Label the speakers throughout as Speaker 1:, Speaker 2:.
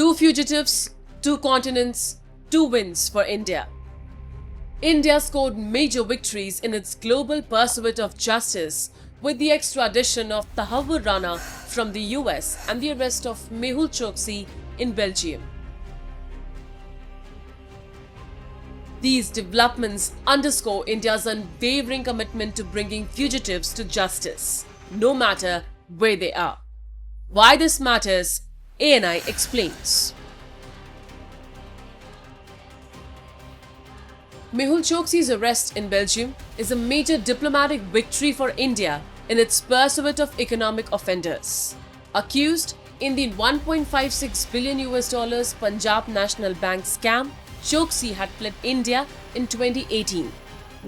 Speaker 1: Two fugitives, two continents, two wins for India. India scored major victories in its global pursuit of justice with the extradition of Tahawwur Rana from the US and the arrest of Mehul Choksi in Belgium. These developments underscore India's unwavering commitment to bringing fugitives to justice, no matter where they are. Why this matters, ANI explains. Mehul Choksi's arrest in Belgium is a major diplomatic victory for India in its pursuit of economic offenders. Accused in the $1.56 billion Punjab National Bank scam, Choksi had fled India in 2018,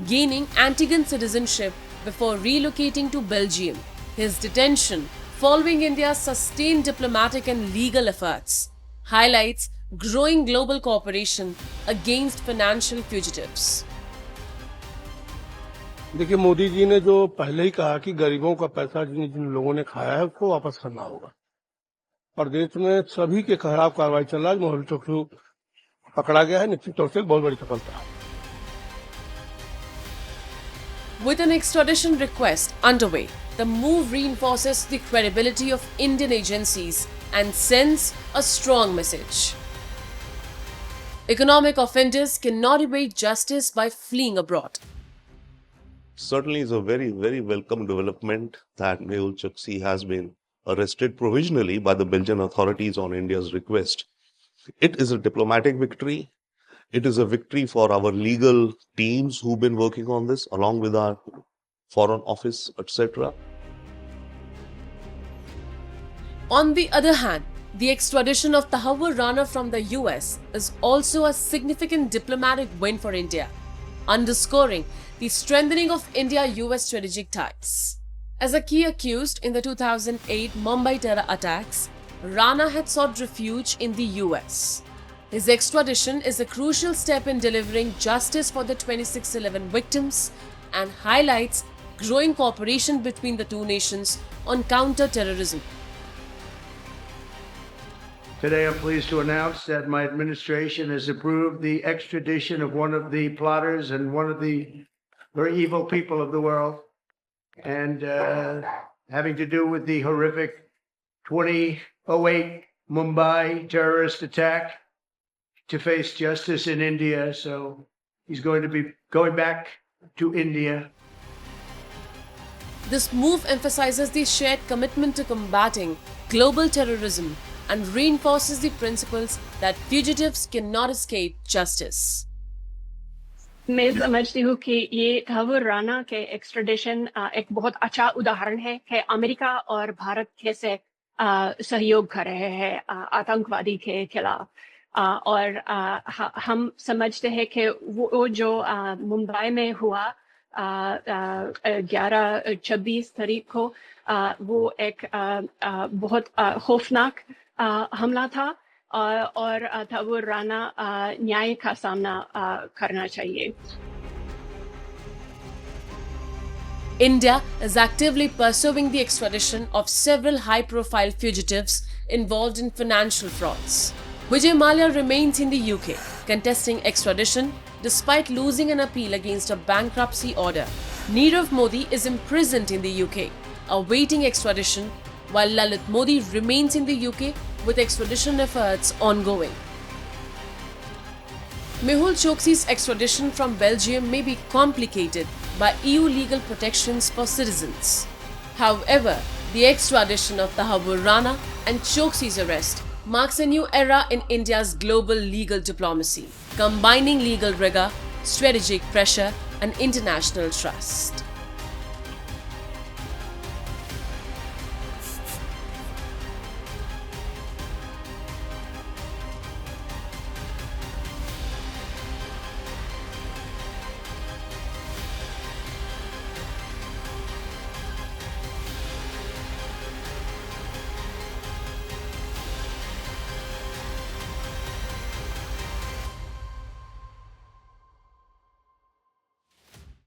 Speaker 1: gaining Antiguan citizenship before relocating to Belgium. His detention, following India's sustained diplomatic and legal efforts, highlights growing global cooperation against financial fugitives.
Speaker 2: देखिए, मोदी जी ने जो पहले ही कहा कि गरीबों का पैसा जिन जिन लोगों ने खाया है उसको वापस करना होगा, और देश में सभी के खिलाफ कार्रवाई चल रहा है। मेहुल चोक्सी पकड़ा गया है, निश्चित तौर से एक बहुत बड़ी सफलता है।
Speaker 1: With an extradition request underway, the move reinforces the credibility of Indian agencies and sends a strong message. Economic offenders cannot evade justice by fleeing abroad.
Speaker 3: Certainly is a very, very welcome development that Mehul Choksi has been arrested provisionally by the Belgian authorities on India's request. It is a diplomatic victory. It is a victory for our legal teams who've been working on this, along with our Foreign Office, etc.
Speaker 1: On the other hand, the extradition of Tahawwur Rana from the US is also a significant diplomatic win for India, underscoring the strengthening of India-US strategic ties. As a key accused in the 2008 Mumbai terror attacks, Rana had sought refuge in the US. His extradition is a crucial step in delivering justice for the 26/11 victims and highlights growing cooperation between the two nations on counter-terrorism.
Speaker 4: Today, I'm pleased to announce that my administration has approved the extradition of one of the plotters and one of the very evil people of the world, and having to do with the horrific 2008 Mumbai terrorist attack, to face justice in India. So he's going to be going back to India.
Speaker 1: This move emphasizes the shared commitment to combating global terrorism and reinforces the principles that fugitives cannot escape justice.
Speaker 5: मैं समझती हूँ कि ये तहव्वुर राना के एक्स्ट्रेडिशन एक बहुत अच्छा उदाहरण है कि अमेरिका और भारत कैसे सहयोग कर रहे हैं आतंकवादी के खिलाफ, और हम समझते हैं कि वो जो मुंबई में हुआ 26 तारीख को वो एक बहुत खौफनाक हमला था, और तहव्वुर राना न्याय का सामना करना चाहिए.
Speaker 1: India is actively pursuing the extradition of several high-profile fugitives involved in financial frauds. Vijay Mallya remains in the UK, contesting extradition despite losing an appeal against a bankruptcy order. Nirav Modi is imprisoned in the UK, awaiting extradition, while Lalit Modi remains in the UK with extradition efforts ongoing. Mehul Choksi's extradition from Belgium may be complicated by EU legal protections for citizens. However, the extradition of Tahawwur Rana and Choksi's arrest marks a new era in India's global legal diplomacy, combining legal rigor, strategic pressure, and international trust.